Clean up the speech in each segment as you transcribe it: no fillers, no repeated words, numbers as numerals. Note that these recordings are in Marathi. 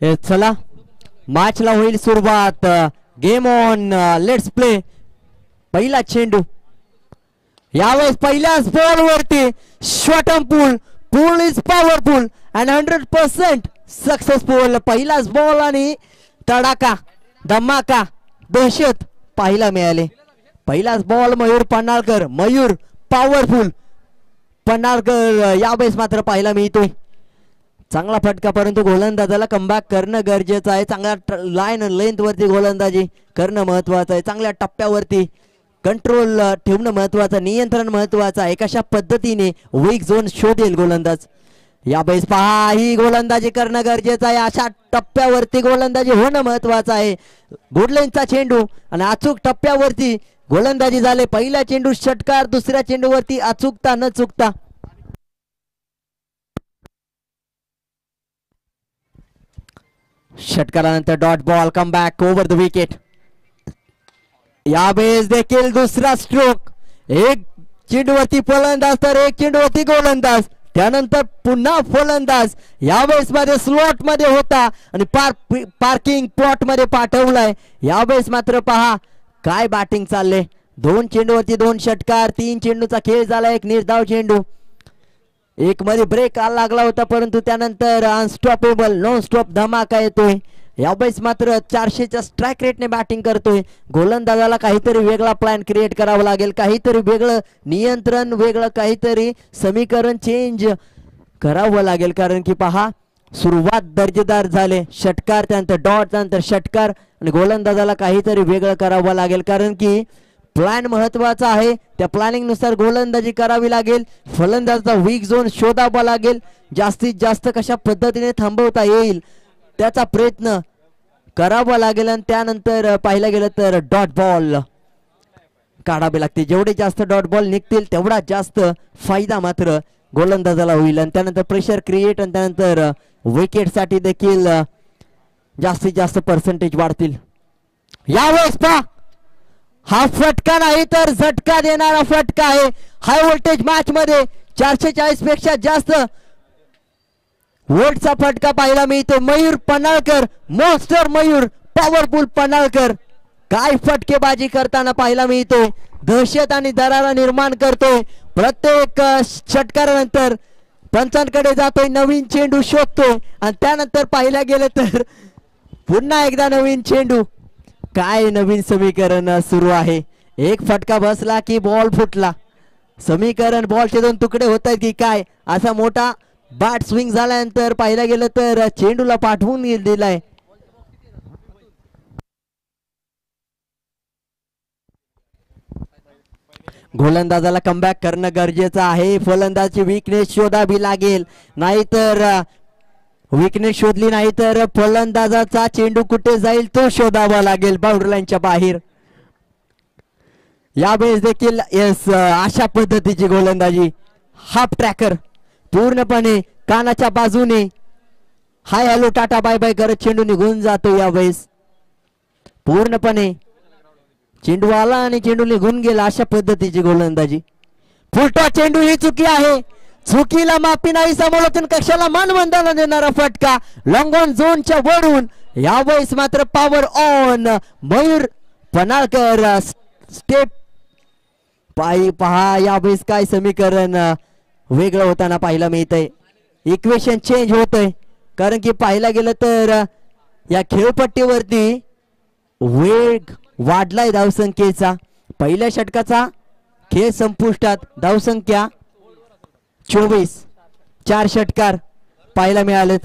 चला मॅचला होईल सुरुवात. Game on, let's play. पहिला चेंडू यावेळेस पहिल्याच बॉल वरती shot on pool. Pool is powerful and 100% successful. पहिलाच बॉल आणि तडाका धमाका दहशत पाहायला मिळाले. पहिलाच बॉल मयूर पन्हाळकर. मयूर पॉवरफुल पन्हाळकर यावेळेस मात्र पाहायला मिळतोय. चांगला फटका, परंतु गोलंदाजाला कमबॅक करणं गरजेचं आहे. चांगल्या लाईन लेंथ वरती गोलंदाजी करणं महत्वाचं आहे. चांगल्या टप्प्यावरती कंट्रोल ठेवणं महत्वाचं, नियंत्रण महत्वाचं आहे. कशा पद्धतीने वीक झोन शोधेल गोलंदाज यावेळेस पहा. ही गोलंदाजी करणं गरजेचं आहे. अशा टप्प्यावरती गोलंदाजी होणं महत्वाचं आहे. गुडलेनचा चेंडू आणि अचूक टप्प्यावरती गोलंदाजी झाले. पहिला चेंडू षटकार, दुसऱ्या चेंडूवरती अचूकता न चुकता. षटकारानंतर dot ball, come back over the wicket. यावेळेस देखील दुसरा स्ट्रोक. एक चेंडूवरती फलंदाज तर एक चेंडूवरती गोलंदाज, त्यानंतर पुन्हा फलंदाज. यावेळेस मध्ये स्लॉट मध्ये होता आणि पार्किंग प्लॉट मध्ये पाठवलाय. यावेळेस मात्र पहा काय बॅटिंग चालले. 2 चेंडूवरती 2 षटकार, 3 चेंडूचा खेळ झाला. एक निर्धाव चेंडू, एक मध्ये ब्रेक लागला होता, परंतु त्यानंतर अनस्टॉपेबल नॉन स्टॉप धमाका येतोय. यावेळेस मात्र 400च्या स्ट्राईक रेटने बॅटिंग करतोय. गोलंदाजाला काहीतरी वेगळा प्लॅन क्रिएट करावा लागेल. काहीतरी वेगळं नियंत्रण, वेगळं काहीतरी समीकरण चेंज करावं लागेल. कारण की पहा सुरुवात दर्जेदार झाले. षटकार, त्यानंतर डॉट, त्यानंतर षटकार आणि गोलंदाजाला काहीतरी वेगळं करावं लागेल. कारण की प्लॅन महत्वाचा आहे. त्या प्लॅनिंग नुसार गोलंदाजी करावी लागेल. फलंदाजाचा वीक झोन शोधावा लागेल. जास्तीत जास्त कशा पद्धतीने थांबवता येईल त्याचा प्रयत्न करावा लागेल. आणि त्यानंतर पाहिलं गेलं तर डॉट बॉल काढावे लागते. जेवढे जास्त डॉट बॉल निघतील तेवढा जास्त फायदा मात्र गोलंदाजाला होईल. आणि त्यानंतर प्रेशर क्रिएट आणि त्यानंतर विकेटसाठी देखील जास्तीत जास्त पर्सेंटेज वाढतील. यावेळेस पहा हा फटका नाही तर झटका देणारा फटका आहे. हाय व्होल्टेज मॅच मध्ये 440 पेक्षा जास्त वोल्टचा फटका पाहायला मिळतो. मयूर पन्हाळकर, मॉन्स्टर मयूर, पॉवरफुल पन्हाळकर काय फटकेबाजी करताना पाहायला मिळतोय. दहशत आणि दरारा निर्माण करतोय. प्रत्येक षटकारानंतर पंचांकडे जातोय, नवीन चेंडू शोधतोय आणि त्यानंतर पाहायला गेलं तर पुन्हा एकदा नवीन चेंडू. काय नवीन समीकरण सुरू आहे. एक फटका बसला की बॉल फुटला. समीकरण बॉलचे 2 तुकडे होत आहेत की काय. असा मोठा बॅट स्विंग झाल्यानंतर पाहिलं गेलं तर चेंडूला पाठवून दिलाय. गोलंदाजाला कमबॅक करणं गरजेचं आहे. फलंदाजी वीकनेस शोधावी लागेल, नाहीतर वीकनेस शोधली नाही तर फलंदाजाचा चेंडू कुठे जाईल तो शोधावा लागेल बाउंड्री लाईनच्या बाहेर. यावेळेस देखील अशा पद्धतीची गोलंदाजी. हाफ ट्रॅकर पूर्णपणे कानाच्या बाजूने hi hello tata bye bye करत चेंडू निघून जातो. यावेळेस पूर्णपणे चेंडू आला आणि चेंडू निघून गेला. अशा पद्धतीची गोलंदाजी. फुलटॉ चेंडू ही चुकी आहे. चुकीला माफी नाही. समालोचन कक्षाला मानवंदना देणारा फटका लॉंग ऑन झोनच्या वरून. यावेळेस मात्र power on Mayur Panhalkar. Step पायी पहा. यावेळेस काय समीकरण वेगळं होताना पाहायला मिळतंय. इक्वेशन चेंज होतंय. कारण की पाहायला गेलं तर या खेळपट्टीवरती वेग वाढलाय धावसंख्येचा. पहिल्या षटकाचा खेळ संपुष्टात. धावसंख्या 24. 4 षटकार पाहायला मिळालेत.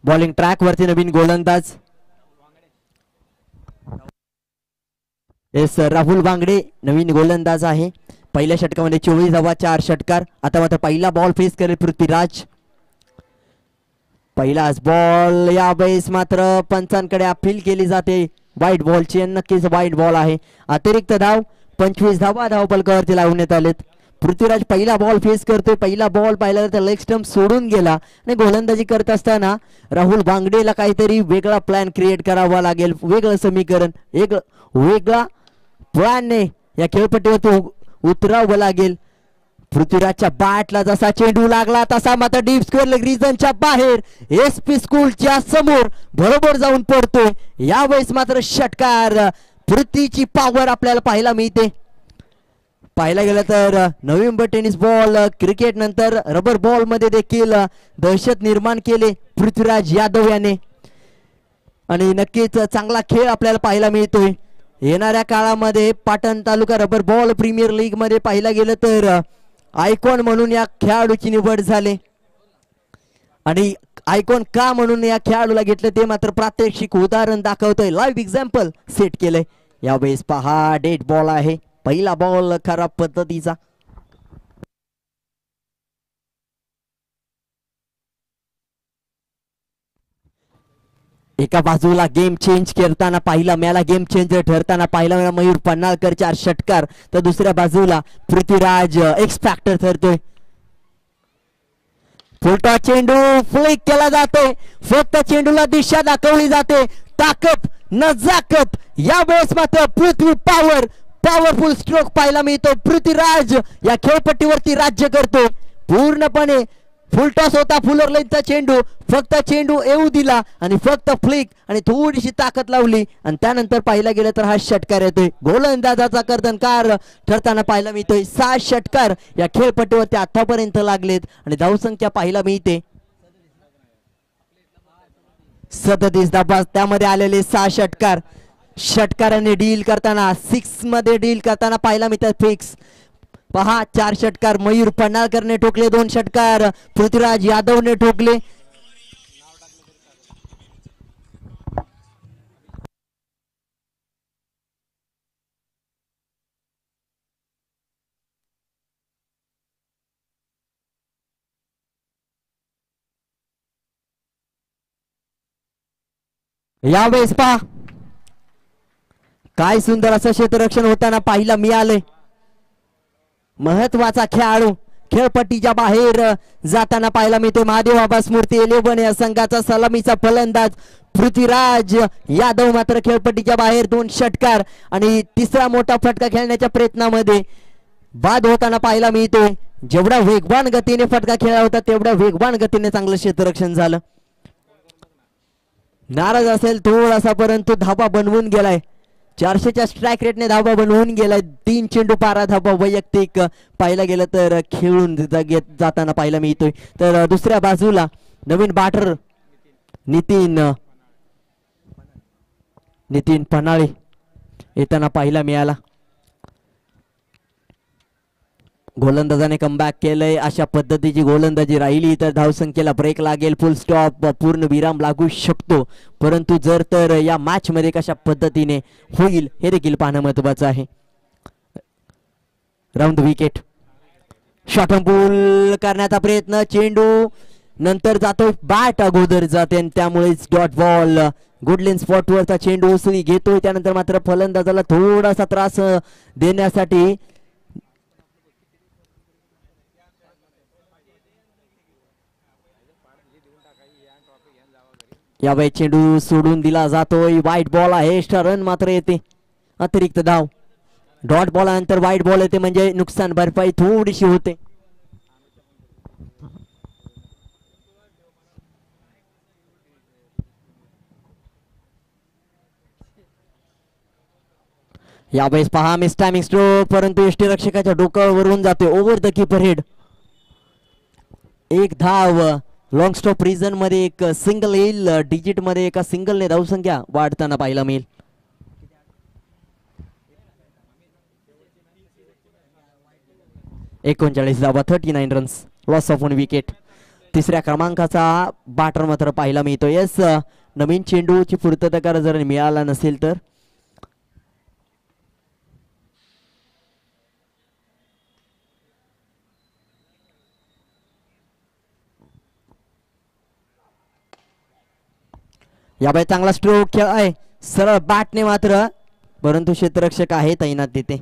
बॉलिंग ट्रॅक वरती नवीन गोलंदाज राहुल वांगडे नवीन गोलंदाज आहे. पहिल्या षटकामध्ये 24 धावा, 4 षटकार. आता मात्र पहिला बॉल फेस करेल पृथ्वीराज. पहिलाच बॉल. यावेळेस मात्र पंचांकडे अपील केली जाते वाईट बॉलची. नक्कीच वाईट बॉल आहे. अतिरिक्त धाव 25 धावा धावफलकावरती लावण्यात आलेत. पृथ्वीराज पहिला बॉल फेस करतोय. पहिला बॉल पाहिला तर लेग स्टंप सोडून गेला आणि गोलंदाजी करत असताना राहुल वांगडेला काहीतरी वेगळा प्लॅन क्रिएट करावा लागेल. वेगळं समीकरण, वेगळा प्लॅनने या खेळपट्टीवरती उतरावं लागेल. पृथ्वीराजच्या बॅटला जसा चेंडू लागला तसा मात्र डीप स्क्वेअर रिजनच्या बाहेर SP स्कूलच्या समोर बरोबर जाऊन पडतोय. यावेळेस मात्र षटकार, पृथ्वीची पॉवर आपल्याला पाहायला मिळते. पाहायला गेलं तर नोव्हेंबर टेनिस बॉल क्रिकेट नंतर रबर बॉल मध्ये देखील दहशत निर्माण केले पृथ्वीराज यादव याने, आणि नक्कीच चांगला खेळ आपल्याला पाहायला मिळतोय. येणाऱ्या काळामध्ये पाटण तालुका रबर बॉल प्रीमियर लीग मध्ये पाहायला गेलं तर आयकॉन म्हणून या खेळाडूची निवड झाली, आणि आयकॉन का म्हणून या खेळाडूला घेतलं ते मात्र प्रात्यक्षिक उदाहरण दाखवतोय, लाईव्ह एक्झाम्पल सेट केलंय. यावेळेस पहा डेड बॉल आहे, पहिला बॉल खराब पद्धतीचा. एका बाजूला गेम चेंज करताना पाहिला मिळाला, गेम चेंजर ठरताना पाहिला मिळाला मयूर पन्हाळकरचा षटकार, तर दुसऱ्या बाजूला पृथ्वीराज एक्स फॅक्टर ठरतोय. फुलटा चेंडू फ्लिक केला जातोय, फक्त चेंडूला दिशा दाखवली जाते, ताकद नजाकत. यावेळेस मात्र पृथ्वी पॉवर, पॉवरफुल स्ट्रोक पाहायला मिळतो. पृथ्वीराज या खेळपट्टीवरती राज्य करतो पूर्णपणे. फुलटॉस होता, फुलर लाईनचा चेंडू, फक्त चेंडू येऊ दिला आणि फक्त फ्लिक आणि थोडीशी ताकद लावली, आणि त्यानंतर पाहायला गेलं तर हा षटकार येतोय. गोलंदाजाचा कर्तनकार ठरताना पाहायला मिळतोय. 6 षटकार या खेळपट्टीवरती आतापर्यंत लागलेत आणि धावसंख्या पाहायला मिळते 37 धावा. त्यामध्ये आलेले 6 षटकार. षटकाराने डील करताना 6 मध्ये डील करताना पाहायला मिळतात फिक्स. पहा 4 षटकार मयूर पन्हाळकरने ठोकले, 2 षटकार पृथ्वीराज यादवने ठोकले. यावेळेस पहा काय सुंदर असं क्षेत्ररक्षण होताना पाहायला मिळालंय. महत्वाचा खेळाडू खेळपट्टीच्या बाहेर जाताना पाहायला मिळतो. महादेव बाबा स्मृती 11 या संघाचा सलामीचा फलंदाज पृथ्वीराज यादव मात्र खेळपट्टीच्या बाहेर, 2 षटकार आणि तिसरा मोठा फटका खेळण्याच्या प्रयत्नामध्ये बाद होताना पाहायला मिळतोय. जेवढा वेगवान गतीने फटका खेळला होता तेवढ्या वेगवान गतीने चांगलं क्षेत्ररक्षण झालं. नाराज असेल थोडासा, परंतु धाबा बनवून गेलाय. 400च्या स्ट्राईक रेटने धाबा बनवून गेलाय. 3 चेंडू 12 धाबा वैयक्तिक पाहायला गेलं तर खेळून जाताना पाहायला मिळतोय. तर दुसऱ्या बाजूला नवीन बॅटर नितीन पन्हाळे येताना पाहायला मिळाला. गोलंदाजाने कमबॅक केलंय. अशा पद्धतीची गोलंदाजी राहिली तर धावसंख्येला ब्रेक लागेल, फुल स्टॉप पूर्ण विराम लागू शकतो, परंतु जर तर या मॅच मध्ये कशा पद्धतीने होईल हे देखील पाहणं महत्वाचं आहे. राऊंड विकेट, शॉर्ट पूल करण्याचा प्रयत्न, चेंडू नंतर जातो, बॅट अगोदर जाते आणि त्यामुळेच डॉट बॉल. गुडलेन स्पॉटवरचा चेंडू उसळी घेतोय, त्यानंतर मात्र फलंदाजाला थोडासा त्रास देण्यासाठी यावेळी चेंडू सोडून दिला जातोय. वाईट बॉल आहे, एक्स्ट्रा रन मात्र येते, अतिरिक्त धाव. डॉट बॉल नंतर वाईट बॉल येते म्हणजे नुकसान भरपाई थोडीशी होते. यावेळेस पहा मिस टायमिंग स्ट्रोक, परंतु यष्टीरक्षकाच्या डोक्यावरून जाते ओव्हर द कीपर हेड. 1 धाव. लॉंग स्टॉप रिजन मध्ये एक सिंगल येईल, डिजिट मध्ये एका सिंगलने धावसंख्या वाढताना पाहायला मिळेल. एकोणचाळीस धावा, 39 रन्स, लॉस ऑफ 1 विकेट. तिसऱ्या क्रमांकाचा बॅटर मात्र पाहायला मिळतो. येस, नवीन चेंडूची पूर्तता जर मिळाला नसेल तर यावेळी चांगला स्ट्रोक खेळ आहे, सरळ बॅटने मात्र, परंतु क्षेत्ररक्षक आहे तैनात तिथे.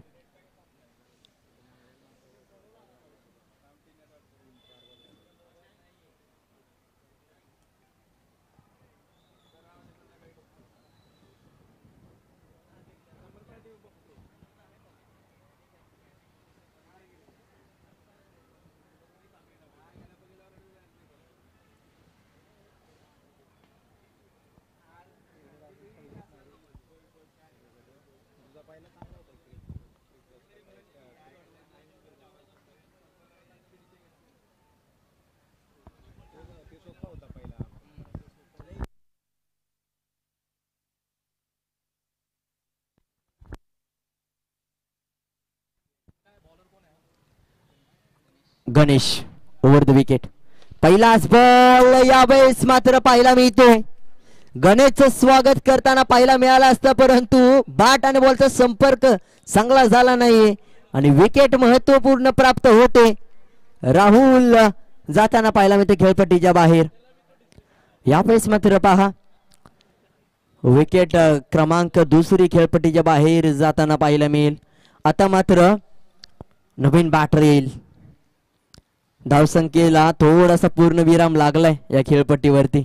Ganesh over the wicket. पहिलाच बॉल यावेळेस मात्र पाहायला मिळतोय. गणेशचं स्वागत करताना पाहायला मिळालं असतं, परंतु बॅट आणि बॉलचा संपर्क चांगला झाला नाहीये आणि विकेट महत्वपूर्ण प्राप्त होते. राहुल जाताना पाहायला मिळते खेळपट्टीच्या बाहेर. यावेळेस मात्र पहा विकेट क्रमांक दुसरी खेळपट्टीच्या बाहेर जाताना पाहायला मिळेल. आता मात्र नवीन बॅटर येईल. धावसंख्येला थोडासा पूर्ण विराम लागलाय या खेळपट्टीवरती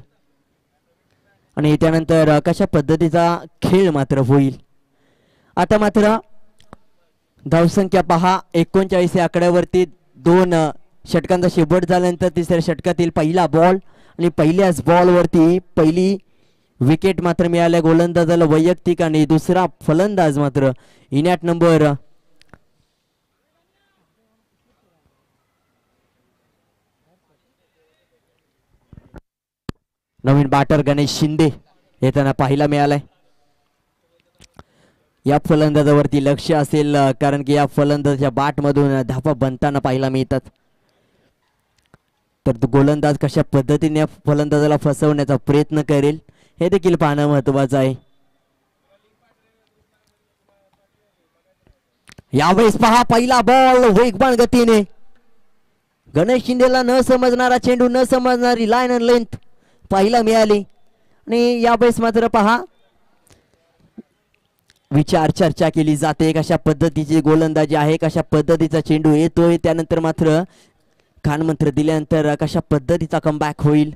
आणि त्यानंतर कशा पद्धतीचा खेळ मात्र होईल. आता मात्र धावसंख्या पहा 39 या आकड्यावरती. 2 षटकांचा शेवट झाल्यानंतर तिसऱ्या षटकातील पहिला बॉल आणि पहिल्याच बॉलवरती पहिली विकेट मात्र मिळाल्या गोलंदाजाला वैयक्तिक आणि दुसरा फलंदाज मात्र इनॅट नंबर नवीन बॅटर गणेश शिंदे येताना पाहायला मिळालाय. या फलंदाजावरती लक्ष असेल कारण की या फलंदाजाच्या बॅटमधून धापा बनताना पाहायला मिळतात. तर तो गोलंदाज कशा पद्धतीने फलंदाजाला फसवण्याचा प्रयत्न करेल हे देखील पाहणं महत्वाचं आहे. यावेळेस पहा पहिला बॉल वेगवान गतीने गणेश शिंदेला न समजणारा चेंडू, न समजणारी लाईन अँड लेंथ पाहायला मिळाली आणि यावेळेस मात्र पहा विचार चर्चा केली जाते कशा पद्धतीची गोलंदाजी आहे, कशा पद्धतीचा चेंडू येतोय, त्यानंतर मात्र कानमंत्र दिल्यानंतर कशा पद्धतीचा कमबॅक होईल.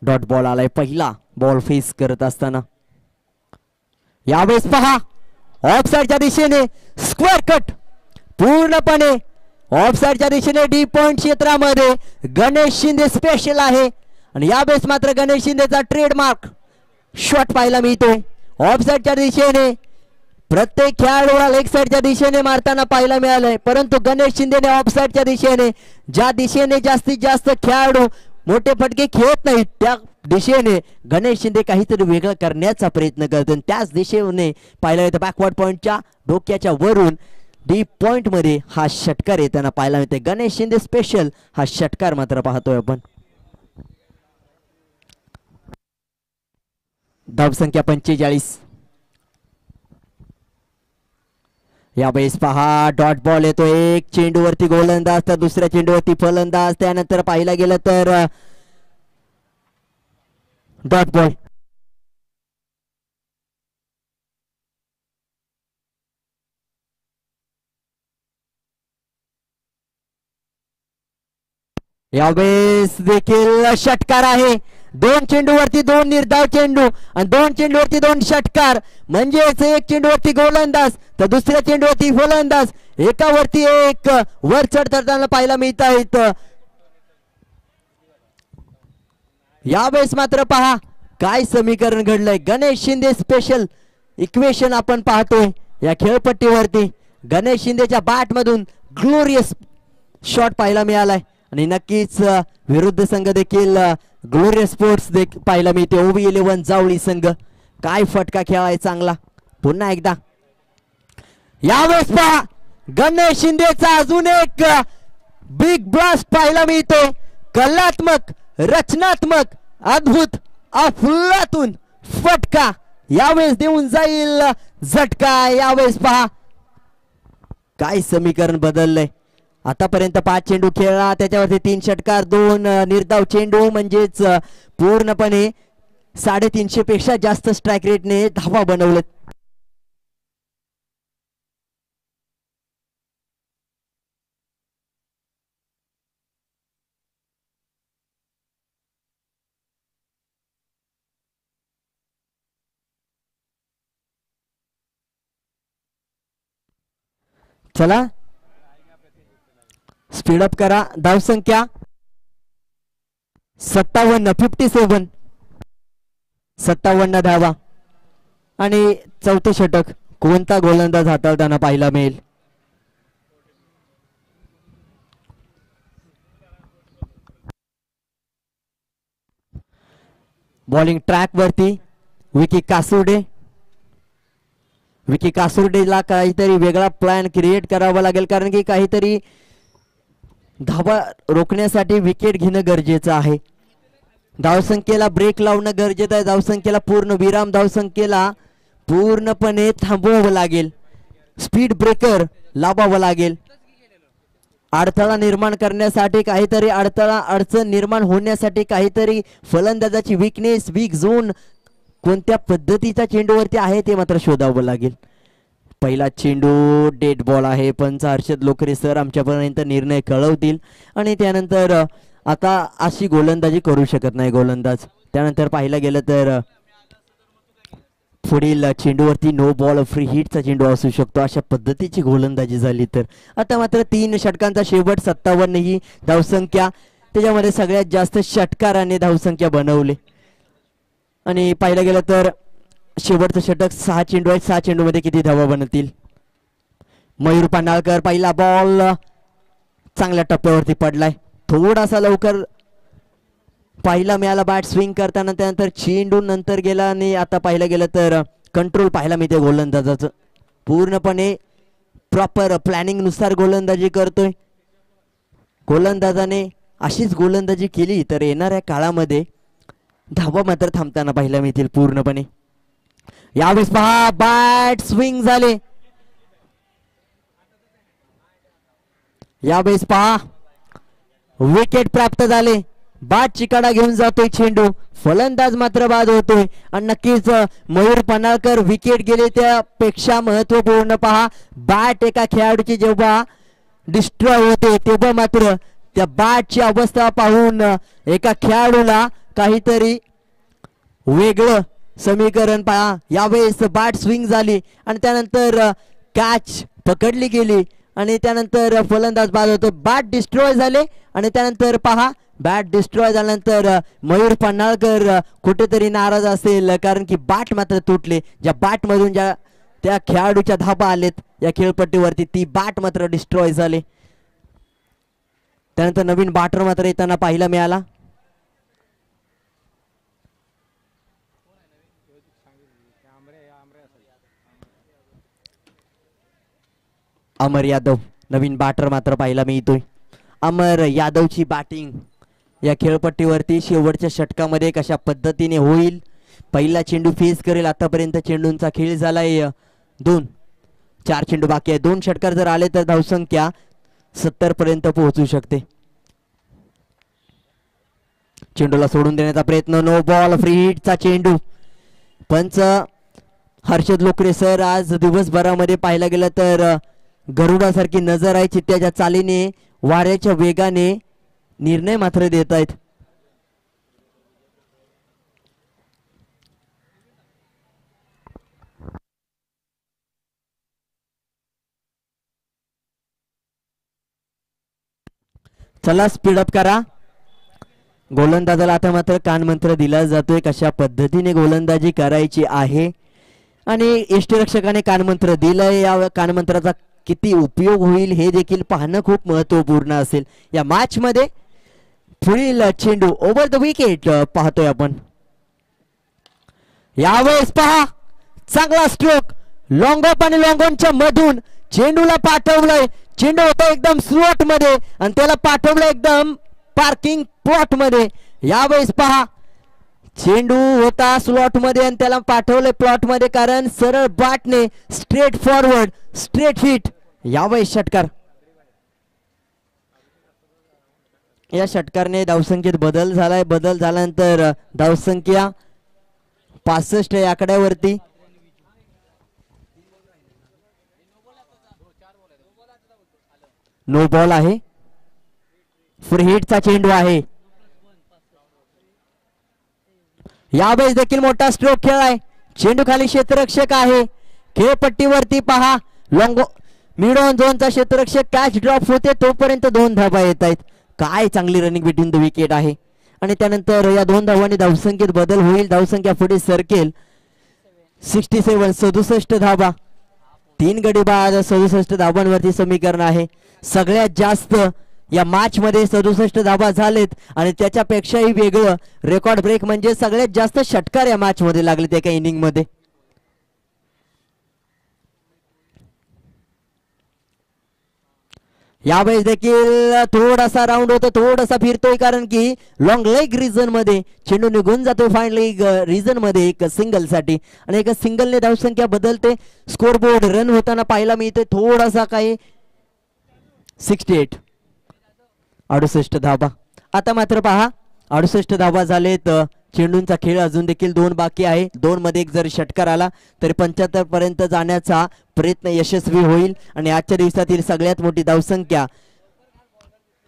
डॉट बॉल आलाय पहिला बॉल फेस करत असताना. यावेळेस पहा ऑफसाइडच्या दिशेने स्क्वेअर कट पूर्णपणे ऑफसाइडच्या दिशेने डीप पॉइंट क्षेत्रामध्ये गणेश शिंदे स्पेशल आहे आणि यावेळेस मात्र गणेश शिंदेचा ट्रेडमार्क शॉट पाहायला मिळतोय. ऑफसाइडच्या दिशेने प्रत्येक खेळाडूला लेग साइडच्या दिशेने मारताना पाहायला मिळालंय, परंतु गणेश शिंदेने ऑफसाइडच्या दिशेने ज्या दिशेने जास्तीत जास्त खेळाडू मोठे फटके खेळत नाहीत त्या दिशेने गणेश शिंदे काहीतरी वेगळं करण्याचा प्रयत्न करतो. त्याच दिशेने पाहायला येतं बॅकवर्ड पॉइंटच्या डोक्याच्या वरून डीप पॉइंट मध्ये हा षटकार येताना पाहायला मिळते. गणेश शिंदे स्पेशल हा षटकार मात्र पाहतोय आपण. धावसंख्या 45. यावेळेस पहा डॉट बॉल येतो. एक चेंडूवरती गोलंदाज तर दुसऱ्या चेंडूवरती फलंदाज, त्यानंतर पाहायला गेलं तर डॉट बॉल. यावेळेस देखील षटकार आहे. 2 चेंडूवरती 2 निर्धाव चेंडू आणि 2 चेंडूवरती 2 षटकार, म्हणजेच एक चेंडूवरती गोलंदाज तर दुसऱ्या चेंडूवरती फलंदाज, एकावरती एक वर चढताना पाहायला मिळत आहेत. यावेळेस मात्र पहा काय समीकरण घडलंय. गणेश शिंदे स्पेशल इक्वेशन आपण पाहतोय या खेळपट्टीवरती. गणेश शिंदेच्या बॅट मधून ग्लोरियस शॉट पाहायला मिळालाय आणि नक्कीच विरुद्ध संघ देखील ग्लोरियस स्पोर्ट्स देखील पाहायला मिळते. OV11 जावळी संघ काय फटका खेळाय चांगला. पुन्हा एकदा यावेळेस पहा गणेश शिंदेचा अजून एक बिग ब्लास्ट पाहायला मिळतो. कलात्मक, रचनात्मक, अद्भुत, अफलातून फटका यावेळेस देऊन जाईल झटका. यावेळेस पहा काय समीकरण बदललंय. आतापर्यंत 5 चेंडू खेळला, त्याच्यावरती 3 षटकार, 2 निर्धाव चेंडू, म्हणजेच पूर्णपणे 350 पेक्षा जास्त स्ट्राईक रेटने धावा बनवलेत. चला स्पीडअप करा. धावसंख्या 57 57 धावा आणि चौथे षटक कोणता गोलंदाज हाताळताना पाहायला मिळेल. बॉलिंग ट्रॅक वरती विकी कासुडे विकी कासुर्डेला काहीतरी वेगळा प्लॅन क्रिएट करावा लागेल, कारण की काहीतरी धावा रोखण्यासाठी विकेट घेणं गरजेचं आहे. धावसंख्येला ब्रेक लावणं गरजेचं आहे. धावसंख्येला पूर्ण विराम, धावसंख्येला पूर्णपणे थांबवावं लागेल. स्पीड ब्रेकर लावावं लागेल. अडथळा निर्माण करण्यासाठी काहीतरी अडचण निर्माण होण्यासाठी काहीतरी फलंदाजाची वीकनेस, वीक झोन कोणत्या पद्धतीचा चेंडूवरती आहे ते मात्र शोधावं लागेल. पहिला चेंडू डेड बॉल आहे. पंच हर्षद लोकरे सर आमच्यापर्यंत निर्णय कळवतील आणि त्यानंतर आता अशी गोलंदाजी करू शकत नाही गोलंदाज. त्यानंतर पाहिलं गेलं तर पुढील चेंडूवरती नो बॉल फ्री हिटचा चेंडू असू शकतो, अशा पद्धतीची गोलंदाजी झाली तर. आता मात्र 3 षटकांचा शेवट, 57 ही धावसंख्या, त्याच्यामध्ये सगळ्यात जास्त षटकाराने धावसंख्या बनवले. आणि पाहिलं गेलं तर शेवटचं षटक 6 चेंडू आहेत. 6 चेंडूमध्ये किती धावा बनतील? मयूर पानाळकर, पहिला बॉल चांगल्या टप्प्यावरती पडलाय. थोडासा लवकर पाहिला मिळाला बॅट स्विंग करताना, त्यानंतर चेंडू नंतर गेला आणि आता पाहिलं गेलं तर कंट्रोल पाहायला मिळते गोलंदाजाचं. पूर्णपणे प्रॉपर प्लॅनिंग नुसार गोलंदाजी करतोय. गोलंदाजाने अशीच गोलंदाजी केली तर येणाऱ्या काळामध्ये धावा मात्र थांबताना पाहायला मिळतील पूर्णपणे. यावेळेस पहा बॅट स्विंग झाले. यावेळेस पहा विकेट प्राप्त झाले. बाद चिकाडा घेऊन जातोय चेंडू, फलंदाज मात्र बाद होतोय. आणि नक्कीच मयूर पनाळकर विकेट गेले त्यापेक्षा महत्वपूर्ण पहा बॅट एका खेळाडूची जेव्हा डिस्ट्रॉय होते तेव्हा मात्र त्या बॅटची अवस्था पाहून एका खेळाडूला काहीतरी वेगळं समीकरण पहा. यावेळेस बॅट स्विंग झाली आणि त्यानंतर कॅच पकडली गेली आणि त्यानंतर फलंदाज बाद होतो. बॅट डिस्ट्रॉय झाले आणि त्यानंतर पहा बॅट डिस्ट्रॉय झाल्यानंतर मयूर पन्हाळकर कुठेतरी नाराज असेल, कारण की बॅट मात्र तुटले. ज्या बॅटमधून ज्या त्या खेळाडूच्या धाबा आलेत या खेळपट्टीवरती ती बॅट मात्र डिस्ट्रॉय झाले. त्यानंतर नवीन बॅटर मात्र येताना पाहायला मिळाला. अमर यादव नवीन बॅटर मात्र पाहायला मिळतोय. अमर यादवची बॅटिंग या खेळपट्टीवरती शेवटच्या षटकामध्ये कशा पद्धतीने होईल. पहिला चेंडू फेस करेल. आतापर्यंत चेंडूंचा खेळ झालाय 4 चेंडू बाकी आहे. 2 षटकार जर आले तर धावसंख्या 70 पर्यंत पोहोचू शकते. चेंडूला सोडून देण्याचा प्रयत्न, नो बॉल फ्री हिटचा चेंडू. पंच हर्षद लोकरे सर आज दिवसभरामध्ये पाहायला गेलं तर गरुडासारखी नजर आहे. चित्त्याच्या चालीने, वाऱ्याच्या वेगाने निर्णय मात्र देत आहेत. चला स्पीडअप करा. गोलंदाजाला आता मात्र कानमंत्र दिला जातोय कशा पद्धतीने गोलंदाजी करायची आहे आणि यष्टीरक्षकाने कानमंत्र दिलाय. या कानमंत्राचा किती उपयोग होईल हे देखील पाहणं खूप महत्वपूर्ण असेल या मॅच मध्ये. पुढील चेंडू ओव्हर द विकेट पाहतोय आपण. यावेळेस पहा चांगला स्ट्रोक, लॉंग ऑफ आणि लॉंग ऑनच्या मधून चेंडूला पाठवलंय. चेंडू होता एकदम स्लॉट मध्ये आणि त्याला पाठवलं एकदम पार्किंग प्लॉट मध्ये. यावेळेस पहा चेंडू होता स्लॉट मध्ये आणि त्याला पाठवले प्लॉट मध्ये, कारण सरळ बॅटने स्ट्रेट फॉरवर्ड स्ट्रेट हिट. यावेळेस षटकार. या षटकारने धावसंख्येत बदल झालाय. बदल झाल्यानंतर धावसंख्या 65 या आकड्यावरती. नो बॉल आहे. फ्री हिटचा चेंडू आहे. यावेळेस देखील मोठा स्ट्रोक खेळाय. चेंडू खाली क्षेत्ररक्षक आहे. खेळपट्टीवरती पहा लॉंग मिड ऑन झोनचा क्षेत्ररक्षक कॅच ड्रॉप होते तोपर्यंत 2 धावा येत आहेत. काय चांगली रनिंग बिटवीन द विकेट आहे. आणि त्यानंतर या 2 धावांनी धावसंख्येत बदल होईल. धावसंख्या पुढे सरकेल 67 67 धावा. 3 गडी बाद 67 धावांवरती समीकरण आहे. सगळ्यात जास्त या मॅच मध्ये 67 धावा झालेत आणि त्याच्यापेक्षाही वेगळं रेकॉर्ड ब्रेक म्हणजे सगळ्यात जास्त षटकार या मॅच मध्ये लागलेत एका इनिंग मध्ये. यावेळेस देखील थोडासा राऊंड होतो, थोडासा फिरतोय कारण की लॉंग लेग रिजन मध्ये चेंडू निघून जातोय फाईन लेग रिजन मध्ये एक सिंगल साठी आणि एका सिंगलने धावसंख्या बदलते. स्कोर बोर्ड रन होताना पाहायला मिळते थोडासा काही 68 68 धावा. आता मात्र पहा 68 धावा झालेत. चेंडूंचा खेळ अजून देखील 2 बाकी आहे. 2 मध्ये एक जरी षटकार आला तरी 75 पर्यंत जाण्याचा प्रयत्न यशस्वी होईल आणि आजच्या दिवसातील सगळ्यात मोठी धावसंख्या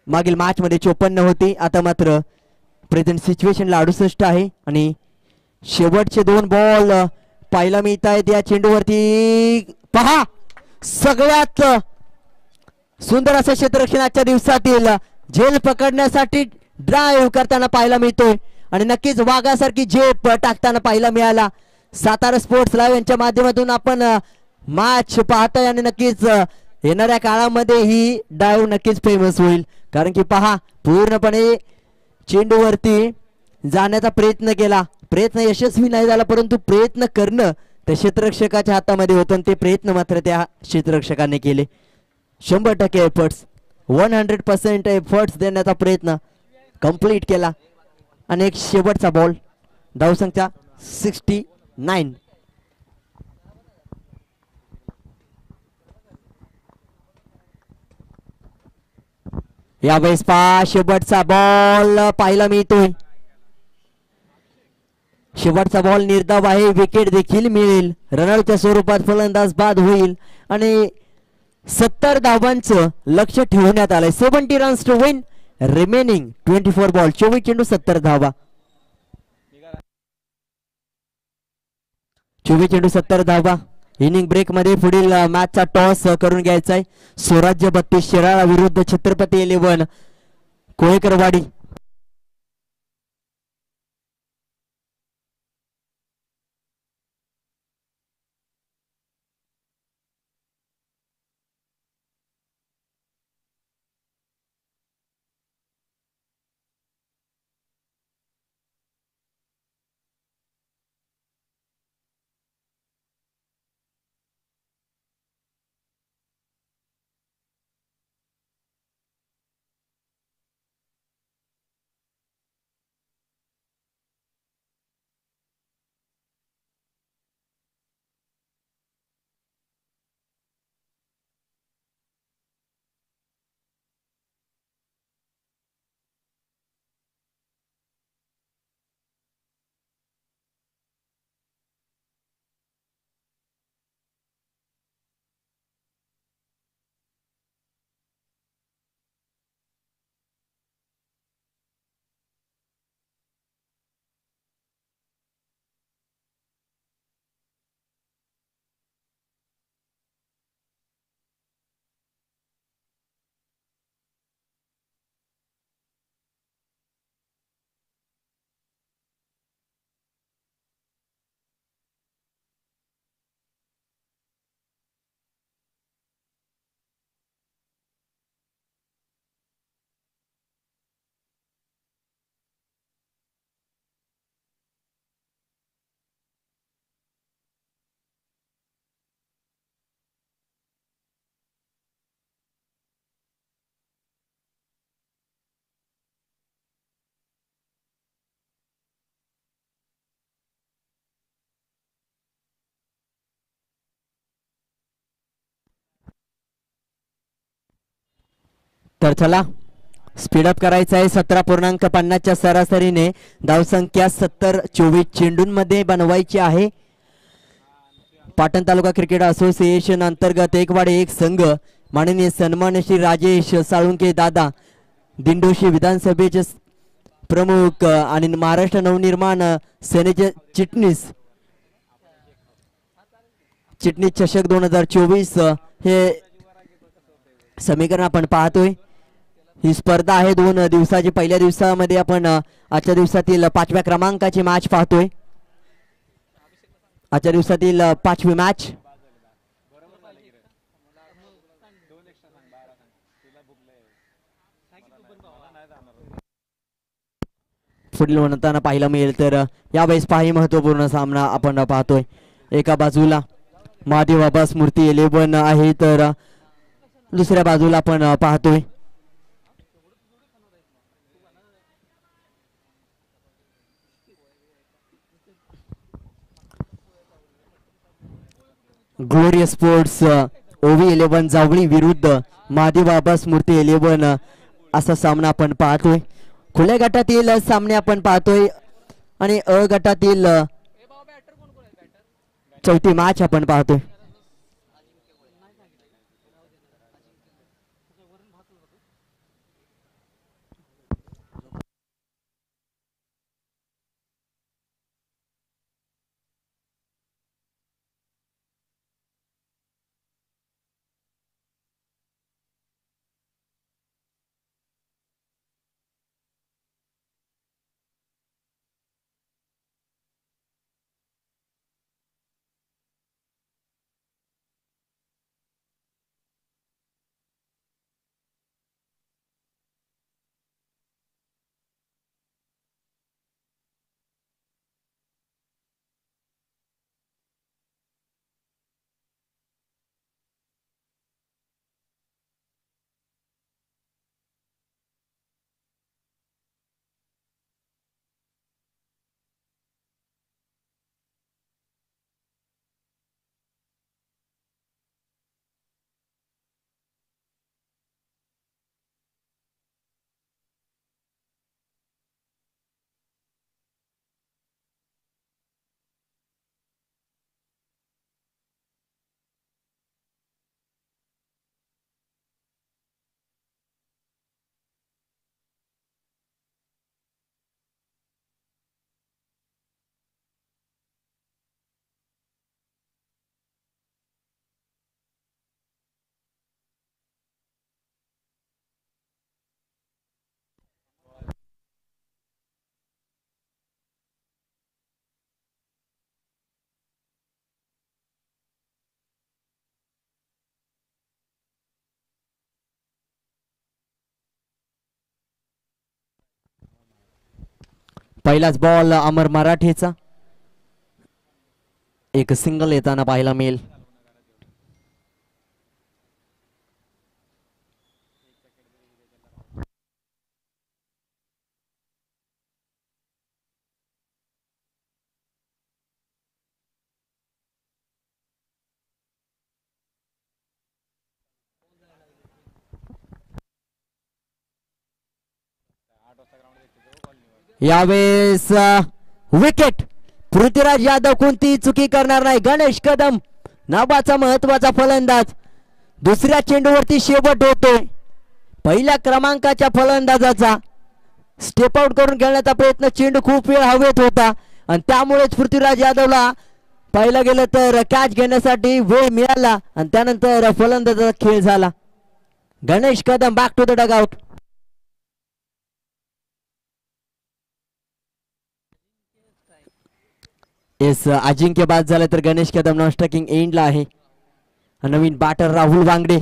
मागील मॅच मध्ये 54 होती. आता मात्र प्रेझेंट सिच्युएशनला 68 आहे आणि शेवटचे 2 बॉल पाहायला मिळत आहेत या चेंडूवरती. पहा सगळ्यात सुंदर असं क्षेत्ररक्षण आजच्या दिवसातील झेल पकडण्यासाठी ड्राईव्ह करताना पाहायला मिळतोय आणि नक्कीच वाघासारखी झेप टाकताना पाहायला मिळाला. सातारा स्पोर्ट्स लाईव्ह यांच्या माध्यमातून आपण मॅच पाहताय आणि नक्कीच येणाऱ्या काळामध्ये ही डाईव्ह नक्कीच फेमस होईल कारण की पहा पूर्णपणे चेंडूवरती जाण्याचा प्रयत्न केला. प्रयत्न यशस्वी नाही झाला परंतु प्रयत्न करणं त्या क्षेत्ररक्षकाच्या हातामध्ये होतं आणि ते प्रयत्न मात्र त्या क्षेत्ररक्षकाने केले. 100% एफर्ट्स 100% एफर्ट्स देण्याचा प्रयत्न कंप्लीट केला आणि एक शेवटचा बॉल धावसंख्या 69. यावेळेस शेवटचा बॉल पाहायला मिळतोय. शेवटचा बॉल निर्धाव आहे. विकेट देखील मिळेल. रनआउटच्या स्वरूपात फलंदाज बाद होईल आणि 70 धावांचं लक्ष ठेवण्यात आलंय. 70 runs to win remaining 24 ball. 24 चेंडू 70 धावा. 24 चेंडू 70 धावा. इनिंग ब्रेक मध्ये पुढील मॅचचा टॉस करून घ्यायचा आहे. स्वराज्य 32 शिराळा विरुद्ध छत्रपती 11 कोळेकरवाडी. तर चला स्पीडअप करायचं आहे. 17.50च्या सरासरीने धावसंख्या 70-24 चेंडूंमध्ये बनवायची आहे. पाटण तालुका क्रिकेट असोसिएशन अंतर्गत एकवाडे एक संघ माननीय सन्मान्य श्री राजेश साळुंके दादा दिंडोशी विधानसभेचे प्रमुख आणि महाराष्ट्र नवनिर्माण सेनेचे चिटणीस चषक 2024 हे समीकरण आपण पाहतोय. ही स्पर्धा आहे 2 दिवसाची. पहिल्या दिवसामध्ये आपण आजच्या दिवसातील 5व्या क्रमांकाची मॅच पाहतोय. आजच्या दिवसातील 5वी मॅच पुढील म्हणताना पाहायला मिळेल. तर यावेळेस काही महत्वपूर्ण सामना आपण पाहतोय. एका बाजूला महादेव आबा स्मृती 11 आहे तर दुसऱ्या बाजूला आपण पाहतोय ग्लोरियस स्पोर्ट्स ओवी 11 जावळी विरुद्ध महादेव बाबा स्मृती 11 असा सामना आपण पाहतोय. खुल्या गटातील सामने आपण पाहतोय आणि अ गटातील चौथी मॅच आपण पाहतोय. पहिलाच बॉल अमर मराठेचा एक सिंगल येताना पाहायला मिळेल. यावेळेस विकेट. पृथ्वीराज यादव कोणती चुकी करणार नाही. गणेश कदम नावाचा महत्वाचा फलंदाज दुसऱ्या चेंडूवरती शेवट होतोय. पहिल्या क्रमांकाच्या फलंदाजाचा स्टेप आउट करून खेळण्याचा प्रयत्न, चेंडू खूप वेळ हवेत होता आणि त्यामुळेच पृथ्वीराज यादवला पाहिलं गेलं तर कॅच घेण्यासाठी वेळ मिळाला आणि त्यानंतर फलंदाजाचा खेळ झाला. Ganesh Kadam back to the dugout. Yes, Ajinkya बाद झाला तर गणेश कदम नॉन स्ट्रायकिंग एंडला आहे. नवीन बॅटर राहुल वांगडे.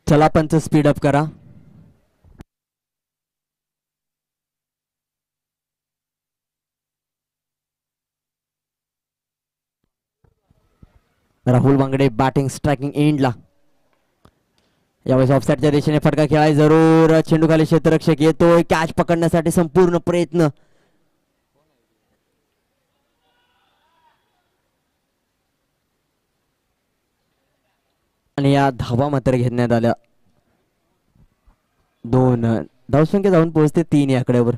चला पंच स्पीड अप करा. राहुल वांगडे बॅटिंग स्ट्रायकिंग एंडला. यावेळेस ऑफसाईडच्या दिशेने फटका खेळाय जरूर. चेंडू खाली क्षेत्ररक्षक येतोय. कॅच पकडण्यासाठी संपूर्ण प्रयत्न. आणि या धावा मात्र घेण्यात आल्या. 2 धावसंख्या जाऊन पोहोचते 3 या आकड्यावर.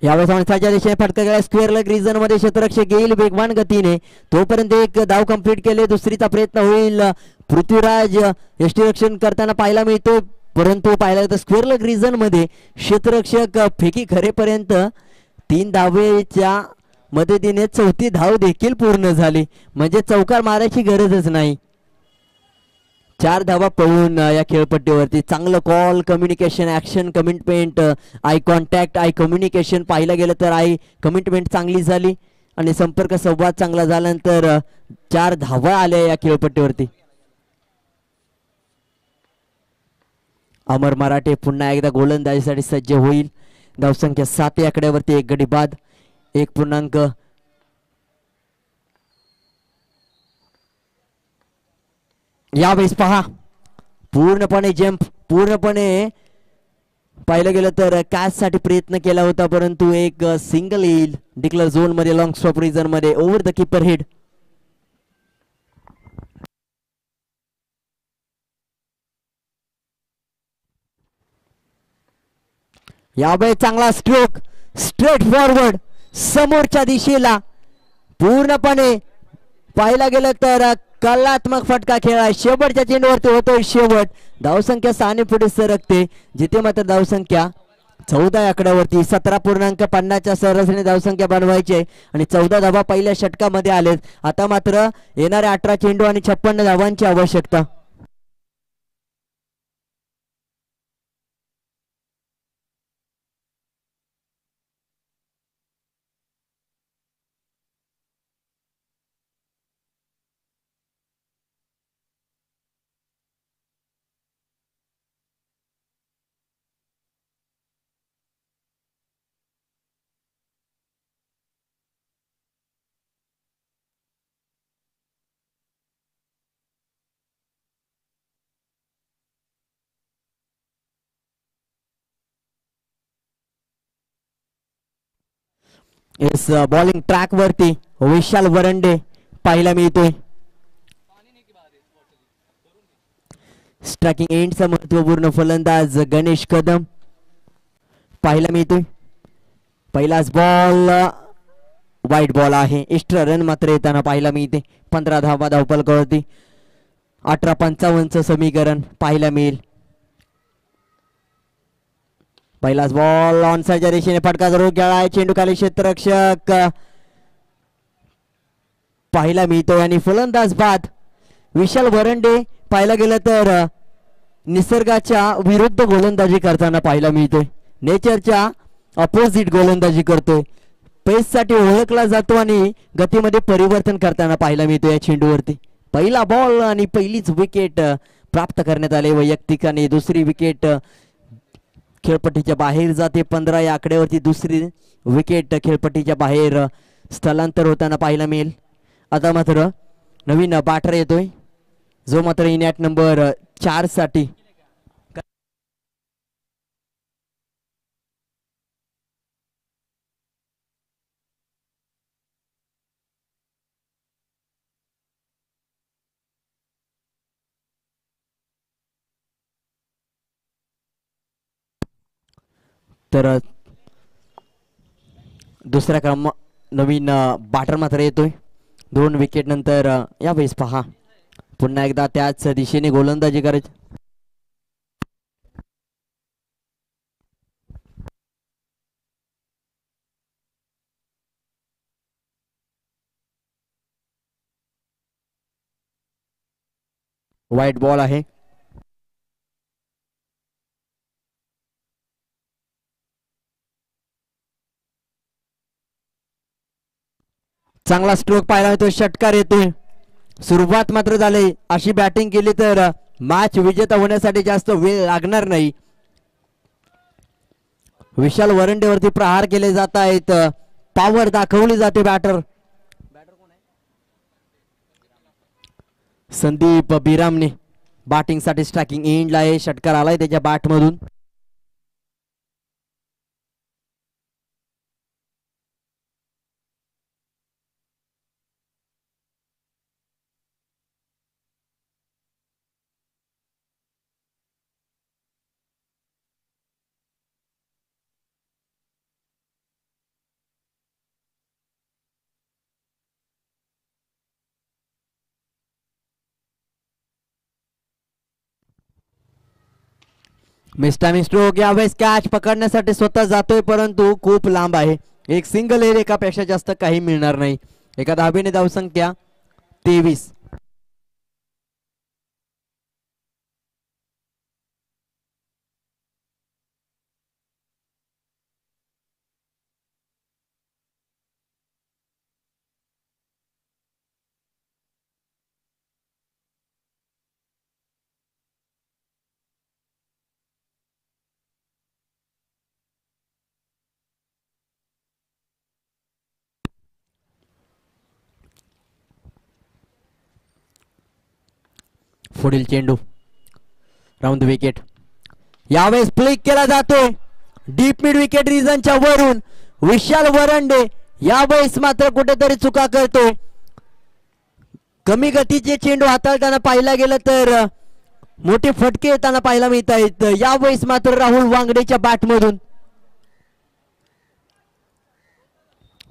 यावेळेस ऑनसाईडच्या दिशेने फटका गेला. स्क्वेअर लेग रिजन मध्ये क्षेत्ररक्षक येईल वेगवान गतीने. तोपर्यंत एक धाव कंप्लीट केले. दुसरीचा प्रयत्न होईल. पृथ्वीराज यष्टीरक्षण करताना पाहायला मिळतो, परंतु पाहिलं तर स्क्वेअर लेग रिजन मध्ये क्षेत्ररक्षक फेकी करेपर्यंत 3 धावेच्या मदतीने 4थी धाव देखील पूर्ण झाली. म्हणजे चौकार मारायची गरजच नाही. 4 धावा पळून या खेळपट्टीवरती चांगलं call communication action commitment eye contact I communication पाहिलं गेलं तर आय कमिटमेंट चांगली झाली आणि संपर्क संवाद चांगला झाल्यानंतर 4 धावा आल्या या खेळपट्टीवरती. अमर मराठे पुन्हा एकदा गोलंदाजीसाठी सज्ज होईल. धावसंख्या 7 या आकड्यावरती एक गडी बाद 1. यावेळेस पहा पूर्णपणे जंप पूर्णपणे पाहिलं गेलं तर कॅच साठी प्रयत्न केला होता परंतु एक सिंगल येईल डिक्लेअर झोन मध्ये लॉंग स्टॉप रिजन मध्ये ओव्हर द कीपर हेड. यावेळी चांगला स्ट्रोक स्ट्रेट फॉरवर्ड समोरच्या दिशेला पूर्णपणे पाहिला गेलं तर कलात्मक फटका खेळा. शेवटच्या चेंडूवरती होतोय शेवट. धावसंख्या 6 पुढे सरकते जिथे मात्र धावसंख्या 14 आकड्यावरती 17.50च्या सरासरी धावसंख्या बनवायची आणि 14 धावा पहिल्या षटकामध्ये आलेत. आता मात्र येणारे 18 चेंडू आणि 56 धावांची आवश्यकता. इस बॉलिंग ट्रॅक वरती विशाल वरंडे पाहायला मिळतोय. स्ट्रायकिंग एंडचा महत्वपूर्ण फलंदाज गणेश कदम पाहायला मिळतोय. पहिलाच बॉल वाईट बॉल आहे. एक्स्ट्रा रन मात्र येताना पाहायला मिळते. 15 धावा धावफलकावरती 18-55चं समीकरण पाहायला मिळेल. पहिलाच बॉल ऑन साईडच्या दिशेने फटका जरूर खेळाय. चेंडू खाली क्षेत्ररक्षक पाहायला मिळतोय आणि फलंदाज बाद. विशाल वरंडे पाहायला गेलं तर निसर्गाच्या विरुद्ध गोलंदाजी करताना पाहायला मिळतोय. नेचरच्या अपोजिट गोलंदाजी करतोय. पेस साठी ओळखला जातो आणि गतीमध्ये परिवर्तन करताना पाहायला मिळतो या चेंडूवरती. पहिला बॉल आणि पहिलीच विकेट प्राप्त करण्यात आले वैयक्तिक आणि दुसरी विकेट खेळपट्टीच्या बाहेर जाते. 15 या आकड्यावरती दुसरी विकेट खेळपट्टीच्या बाहेर स्थलांतर होताना पाहायला मिळेल. आता मात्र नवीन बॅटर येतोय जो मात्र इन ॲट नंबर 4 साठी तर दुसऱ्या क्रम नवीन बॅटर मात्र येतोय 2 विकेट नंतर. यावेळेस पहा पुन्हा एकदा त्याच दिशेने गोलंदाजी करायची. वाईट बॉल आहे. चांगला स्ट्रोक पाहायला मिळतो. षटकार येतोय. सुरुवात मात्र झाली. अशी बॅटिंग केली तर मॅच विजेता होण्यासाठी जास्त वेळ लागणार नाही. विशाल वरंडेवरती प्रहार केले जात आहेत. पॉवर दाखवली जाते. बॅटर संदीप बिरामने बॅटिंग साठी स्ट्रायकिंग एंडला आहे. षटकार आलाय त्याच्या बॅट मधून. मिस्टामिंग स्ट्रोक. यावेळेस कॅच पकडण्यासाठी स्वतः जातोय परंतु खूप लांब आहे. एक सिंगल एल एकापेक्षा जास्त काही मिळणार नाही. एका धाबेने धावसंख्या 23. पुढील चेंडू राऊंड विकेट. यावेळेस फ्लिक केला जातोय डीप मिड विकेट रिजनच्या वरून. विशाल वरंडे यावेळेस मात्र कुठेतरी चुका करतोय. कमी गतीचे चेंडू हाताळताना पाहिला गेलं तर मोठे फटके येताना पाहायला मिळत आहेत. यावेळेस मात्र राहुल वांगडेच्या बॅटमधून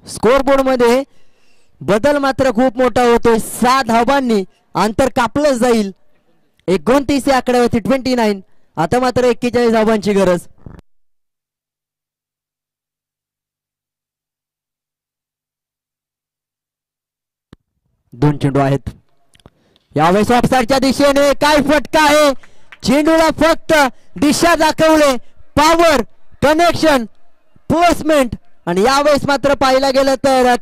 स्कोअरबोर्ड मध्ये बदल मात्र खूप मोठा होतोय. 6 धावांनी अंतर कापलं जाईल. 29 या आकड्यावरती 29. आता मात्र 41 धावांची गरज. दोन चेंडू आहेत. यावेळेस ऑफसाईडच्या दिशेने काय फटका आहे. चेंडूला फक्त दिशा दाखवले. पॉवर कनेक्शन प्लेसमेंट आणि यावेळेस मात्र पाहिला गेलं तर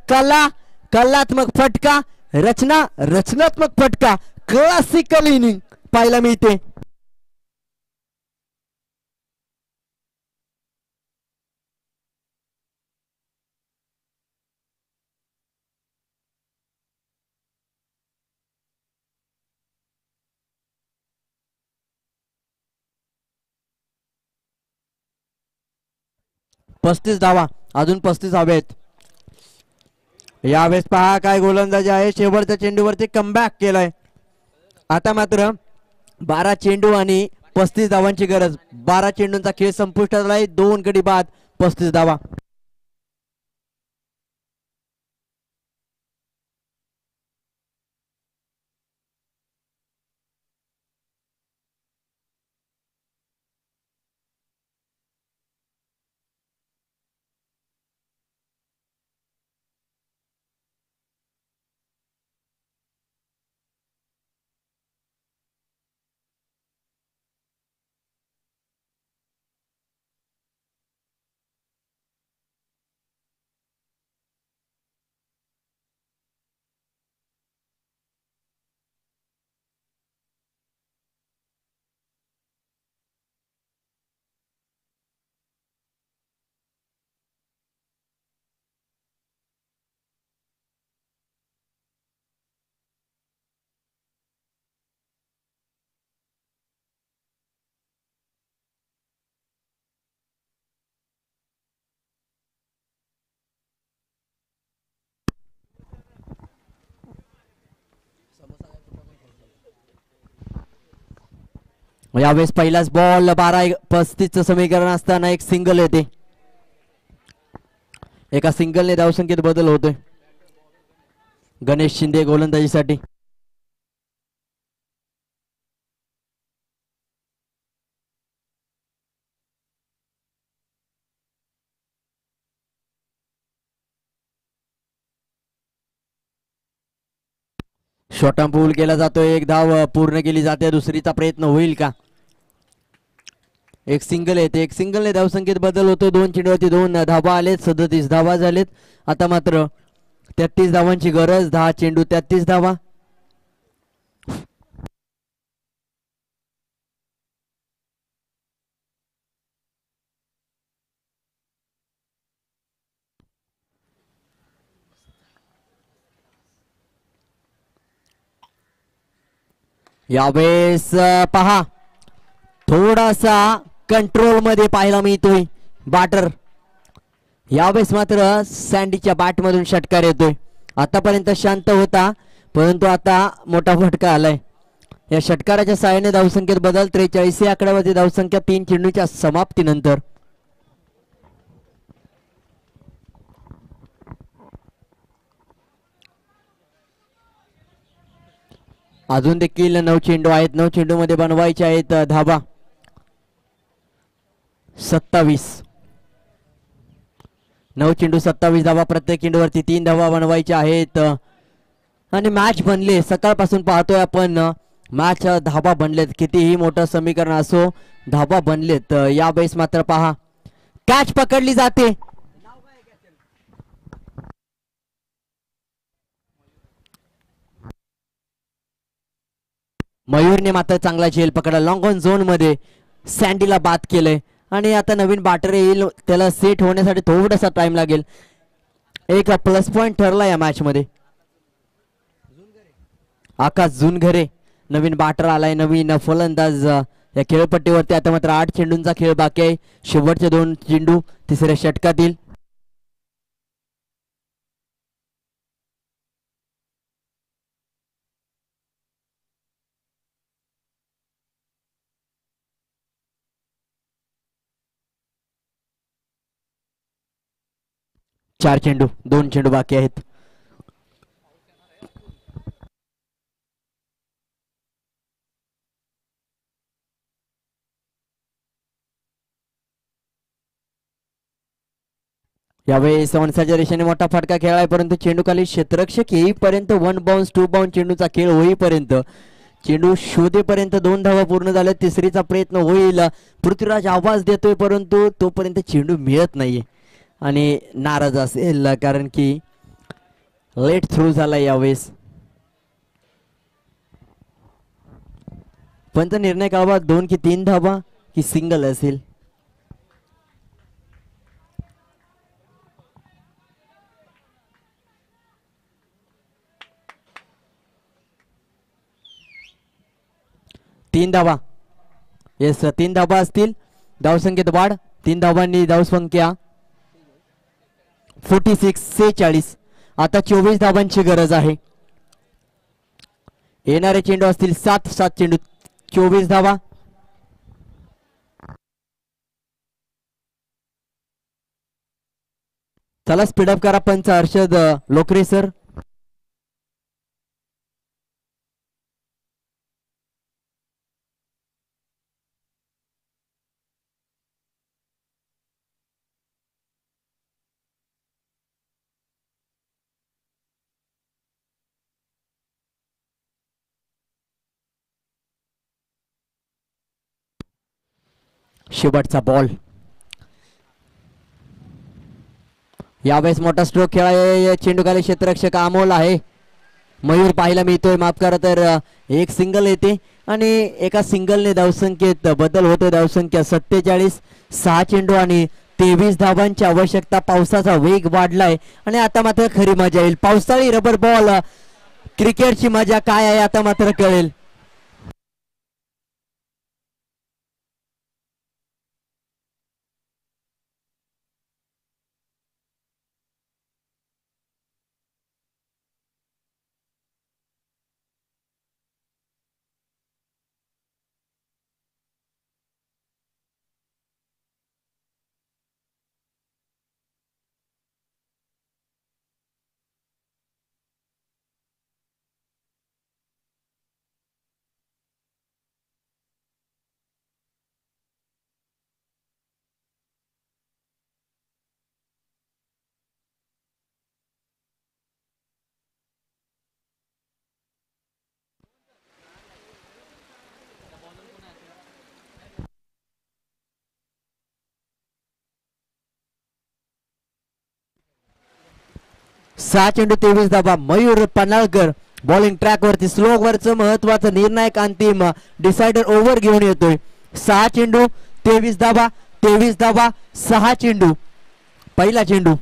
कलात्मक फटका रचनात्मक फटका क्लासिकल इनिंग पाहायला मिळते. पस्तीस धावा अजून 35 हवे आहेत. यावेळेस पहा काय गोलंदाजी आहे. शेवटच्या चेंडूवरती कमबॅक केलाय. आता मात्र 12 चेंडू आणि 35 धावांची गरज. 12 चेंडूंचा खेळ संपुष्टात आलाय. 2 गडी बाद 35 धावा. यावेळेस पहिलाच बॉल 12-35 समीकरण असताना एक सिंगल येते. एका सिंगलने धावसंख्येत बदल होतोय गणेश शिंदे गोलंदाजीसाठी. शॉर्टम पूल केला जातोय. एक धाव पूर्ण केली जाते. दुसरीचा प्रयत्न होईल का. एक सिंगल येते. एक सिंगलने धावसंख्येत बदल होतो. 2 चेंडूवरती 2 धावा आलेत. 37 धावा झालेत. आता मात्र 33 धावांची गरज. 10 चेंडू 33 धावा. यावेळेस पहा थोडासा कंट्रोल मध्ये पाहायला मिळतोय बॅटर. यावेळेस मात्र सँडीच्या बॅट मधून षटकार येतोय. आतापर्यंत शांत होता परंतु आता मोठा फटका आलाय. या षटकाराच्या सहाय्याने धावसंख्येत बदल. 43 या आकड्यावरती धावसंख्या 3 चेंडूच्या समाप्तीनंतर. अजून देखील 9 चेंडू आहेत. 9 चेंडू मध्ये बनवायचे आहेत धावा. 27 9 चेंडू 27 धावा. प्रत्येक चेंडूवरती 3 धावा बनवायच्या आहेत आणि मॅच बनले. सकाळपासून पाहतोय आपण मॅच धावा बनलेत. कितीही मोठं समीकरण असो धावा बनलेत. यावेळेस मात्र पहा कॅच पकडली जाते. मयूरने मात्र चांगला झेल पकडला. लॉंग ऑन झोन मध्ये सँडीला बाद केलंय आणि आता नवीन बॅटर येईल. त्याला सेट होण्यासाठी थोडासा टाइम लागेल. एक प्लस पॉइंट ठरला या मॅच मध्ये. आकाश जुनघरे नवीन बॅटर आलाय, नवीन फलंदाज या खेळपट्टीवरती. आता मात्र 8 चेंडूंचा खेळ बाकी आहे. शेवटचे 2 चेंडू तिसऱ्या षटकातील. चार चेंडू, 2 चेंडू बाकी आहेत. यावेळी सवनसाच्या रेषेने मोठा फटका खेळाय, परंतु चेंडू खाली क्षेत्ररक्षक येईपर्यंत 1 बाउन्स 2 बाउन्स चेंडूचा खेळ होईपर्यंत, चेंडू शोधेपर्यंत 2 धावा पूर्ण झाल्या. तिसरीचा प्रयत्न होईल. पृथ्वीराज आवाज देतोय परंतु तोपर्यंत चेंडू मिळत नाहीये आणि नाराज असेल कारण की लेट थ्रू झाला यावेळेस. पंच निर्णय काढवा 2 की 3 धावा की सिंगल असेल. तीन धावा, येस 3 धावा असतील. धावसंख्येत वाढ, 3 धावांनी धावसंख्या 46. आता 24 धावांची गरज आहे. येणारे चेंडू असतील 7 चेंडू, 24 धावा. चला स्पीडअप करा पंच हर्षद लोकरे सर. शेवटचा बॉल. यावेळेस मोठा स्ट्रोक खेळाय, चेंडू खाली क्षेत्ररक्षक अमोल आहे. मयूर पाहायला मिळतोय, माफ करा. तर एक सिंगल येते आणि एका सिंगलने धावसंख्येत बदल होतो. धावसंख्या 47. 6 चेंडू आणि 23 धावांची आवश्यकता. पावसाचा वेग वाढलाय आणि आता मात्र खरी मजा येईल. पावसाळी रबर बॉल क्रिकेटची मजा काय आहे आता मात्र कळेल. सहा चेंडू 23 धावा. मयूर पन्हाळकर बॉलिंग ट्रॅक वरती स्लो ओव्हरचं महत्वाचं निर्णायक अंतिम डिसायडर ओव्हर घेऊन येतोय. 6 चेंडू 23 धावा, 23 धावा 6 चेंडू. पहिला चेंडू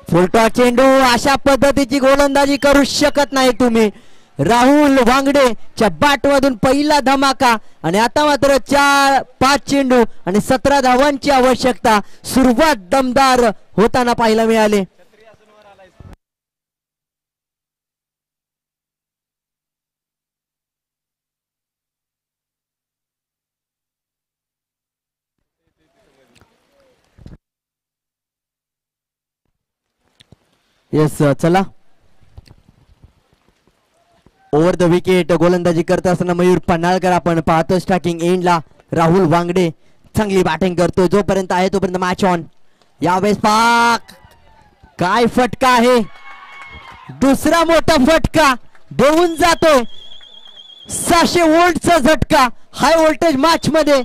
फुलटॉस चेंडू. अशा पद्धतीची गोलंदाजी करू शकत नाही तुम्ही. राहुल वांगडेच्या बॅट मधून पहिला धमाका आणि आता मात्र 5 चेंडू आणि 17 धावांची आवश्यकता. सुरुवात दमदार होताना पाहायला मिळाले. येस चला ओव्हर द विकेट गोलंदाजी करत असताना मयूर पन्हाळकर आपण पाहतो. स्ट्रायकिंग एंडला राहुल वांगडे चांगली बॅटिंग करतोय. जोपर्यंत आहे तोपर्यंत मॅच ऑन. यावेळेस पाक काय फटका आहे, दुसरा मोठा फटका देऊन जातोय. 600 व्होल्टचा झटका हाय व्होल्टेज मॅच मध्ये.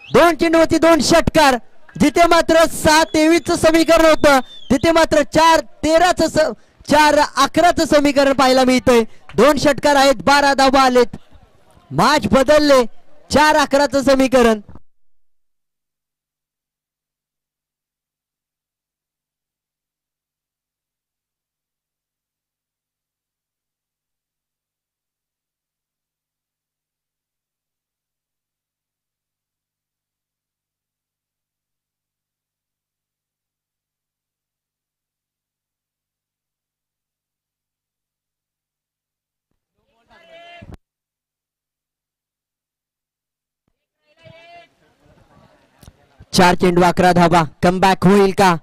2 चेंडूवरती 2 षटकार. जिथे मात्र 6-23चं समीकरण होतं तिथे मात्र 4-11चं समीकरण पाहायला मिळतंय. 2 षटकार आहेत, 12 धावा आलेत. मॅच बदलले. 4-11चं समीकरण. 4 चेंडू 11 धावा. कमबॅक होईल का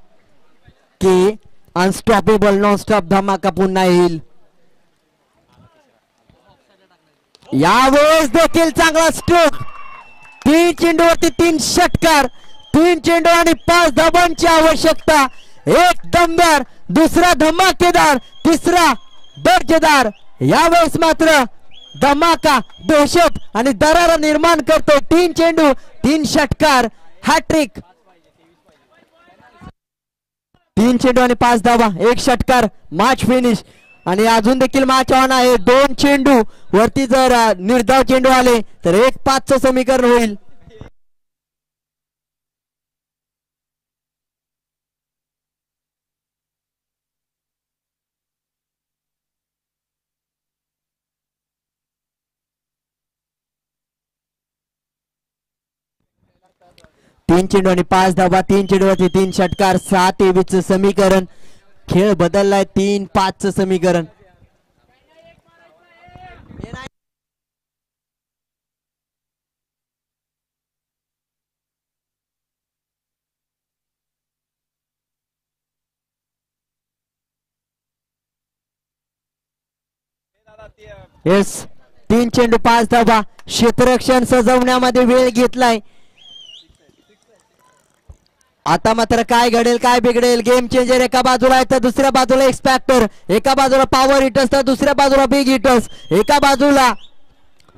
की अनस्टॉपेबल नॉन स्टॉप धमाका पुन्हा येईल. यावेळेस देखील चांगला स्ट्रोक. 3 चेंडूवरती 3 षटकार. 3 चेंडू आणि 5 धावांची आवश्यकता. एक दमदार, दुसरा धमाकेदार, तिसरा दर्जेदार. यावेळेस मात्र धमाका, दहशत आणि दरारा निर्माण करतो. 3 चेंडू 3 षटकार, हॅट्रिक. 3 चेंडू आणि 5 धावा, 1 षटकार, मॅच फिनिश. आणि अजून देखील मॅच ऑन आहे. 2 चेंडू वरती जर निर्धाव चेंडू आले तर 1-5 समीकरण होईल. तीन चेंडू आणि 5 धावा, 3 चेंडूवरती 3 षटकार, 7-23 समीकरण. खेळ बदललाय. 3-5 समीकरण. येस, 3 चेंडू 5 धावा. क्षेत्ररक्षण सजवण्यामध्ये वेळ घेतलाय. आता मात्र काय घडेल काय बिघडेल. गेम चेंजर एका बाजूला आहे तर दुसऱ्या बाजूला एक्सपॅक्टर. एका बाजूला पॉवर हिटर्स तर दुसऱ्या बाजूला बिग हिटर्स. एका बाजूला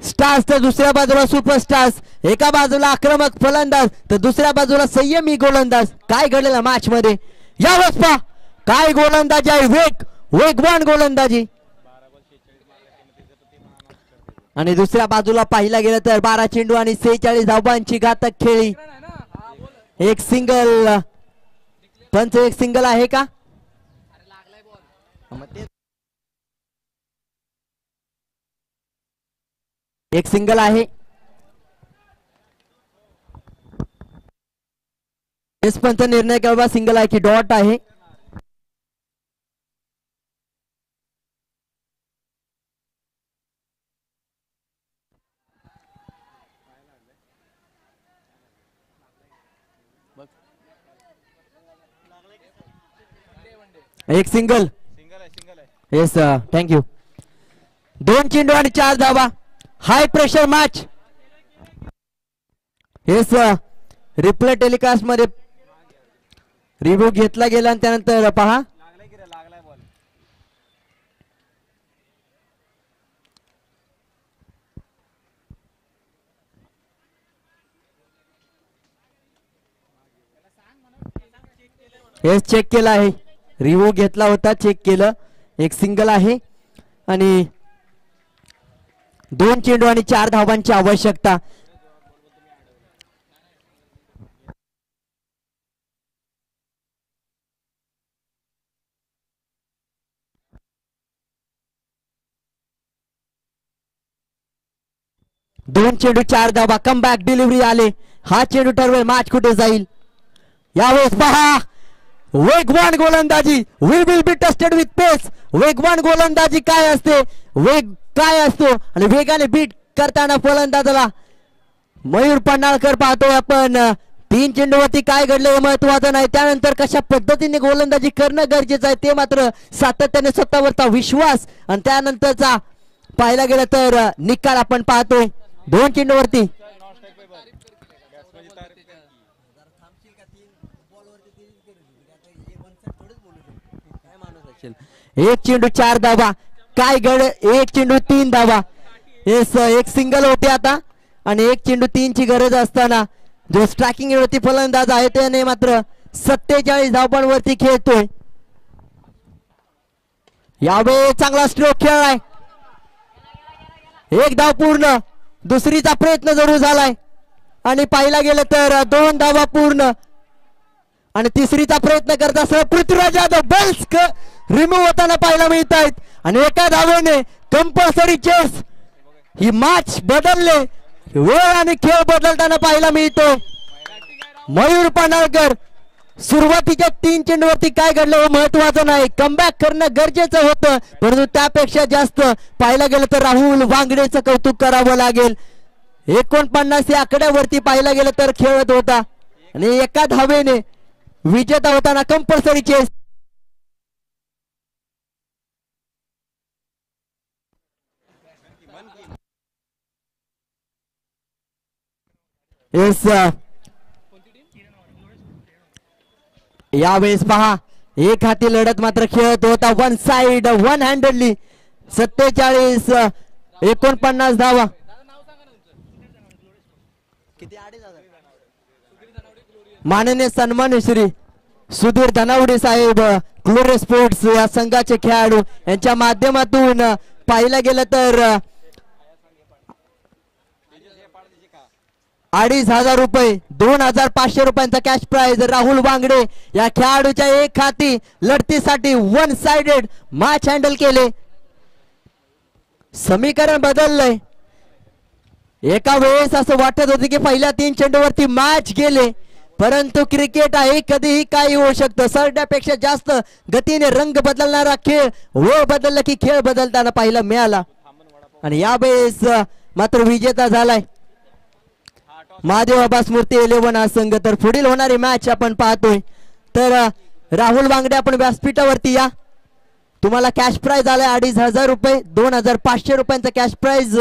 स्टार्स तर दुसऱ्या बाजूला सुपरस्टार्स. एका बाजूला आक्रमक फलंदाज तर दुसऱ्या बाजूला संयमी गोलंदाज. काय घडेल मॅच मध्ये यावेळेस पहा. काय गोलंदाजी आहे. वेगवान गोलंदाजी. आणि दुसऱ्या बाजूला पाहिला गेलं तर 12 चेंडू आणि 46 धावांची घातक खेळी. एक सिंगल. पंच एक सिंगल आहे का. एक सिंगल आहे. एस पंच निर्णय केव्हा सिंगल आहे की डॉट आहे. एक सिंगल. Yes thank you. 2 चेंडू आणि 4 धावा. High pressure match. Yes replay telecast मध्ये रिव्ह्यू घेतला गेला आणि त्यानंतर पहा. येस चेक केला आहे. रिव्ह्यू घेतला होता, चेक केलं. एक सिंगल आहे आणि 2 चेंडू आणि 4 धावांची आवश्यकता. दोन चेंडू 4 धावा. कमबॅक डिलिव्हरी आले. हा चेंडू ठरवेल मॅच कुठे जाईल. यावेळेस पहा वेगवान गोलंदाजी. We will be tested with pace. वेगवान गोलंदाजी काय असते, वेग काय असतो आणि वेगाने बीट करताना फलंदाजाला मयूर पन्हाळकर पाहतोय आपण. 3 चेंडूवरती काय घडले हे महत्वाचं नाही, त्यानंतर कशा पद्धतीने गोलंदाजी करणं गरजेचं आहे ते मात्र सातत्याने स्वतःवरचा विश्वास आणि त्यानंतरचा पाहायला गेलं तर निकाल आपण पाहतोय. 2 चेंडूवरती एक चेंडू 4 धावा. काय घड 1 चेंडू 3 धावा. एक सिंगल होते आता आणि 1 चेंडू 3 ची गरज असताना जो स्ट्रायकिंग वरती फलंदाज आहे त्याने मात्र 47 धावांवरती खेळतोय. यावेळी चांगला स्ट्रोक खेळलाय. 1 धाव पूर्ण. दुसरीचा प्रयत्न जरूर झालाय आणि पाहिला गेलं तर 2 धावा पूर्ण आणि तिसरीचा प्रयत्न करत असताना पृथ्वीराज यादव बल्स रिमूव्ह होताना पाहायला मिळत आहेत आणि एका धावेने कंपल्सरी चेस ही मॅच बदलले. वेळ आणि खेळ बदलताना पाहायला मिळतो. मयूर पन्हाळकर सुरुवातीच्या 3 चेंडूवरती काय घडलं हे महत्वाचं नाही, कमबॅक करणं गरजेचं होतं, परंतु त्यापेक्षा जास्त पाहायला गेलं तर राहुल वांगडेचं कौतुक करावं लागेल. 49 या आकड्यावरती पाहायला गेलं तर खेळत होता. आणि एका धावेने विजेता होताना कंपल्सरी चेस. येस यावेळेस पहा एक हाती लढत मात्र खेळत होता. वन साइड वन हँडली 47-49 धावा. माननीय सन्मान्य श्री सुधीर धनावडे साहेब क्लोरे स्पोर्ट्स या संघाचे खेळाडू यांच्या माध्यमातून पाहिलं गेलं तर 2,500 रुपये 2,500 रुपयांचा कॅश प्राइज राहुल वांगडे या खेळाडूच्या एक हाती लढतीसाठी वन साइडेड मॅच हँडल केले. समीकरण बदललंय. एका वेळेस असं वाटत होते की पहिल्या 3 चेंडूवरती मॅच गेले, परंतु क्रिकेट आहे कधीही काही होऊ शकतं. सरड्यापेक्षा जास्त गतीने रंग बदलणारा खेळ, वेळ बदलला की खेळ बदलताना पाहायला मिळाला. आणि यावेळेस मात्र विजेता झालाय महादेव बाबा स्मृती 11 हा संघ. तर पुढील होणारी मॅच आपण पाहतोय. तर राहुल वांगडे आपण व्यासपीठावरती या. तुम्हाला कॅश प्राइज आलाय 2,500 रुपये 2,500 रुपयांचा कॅश प्राइज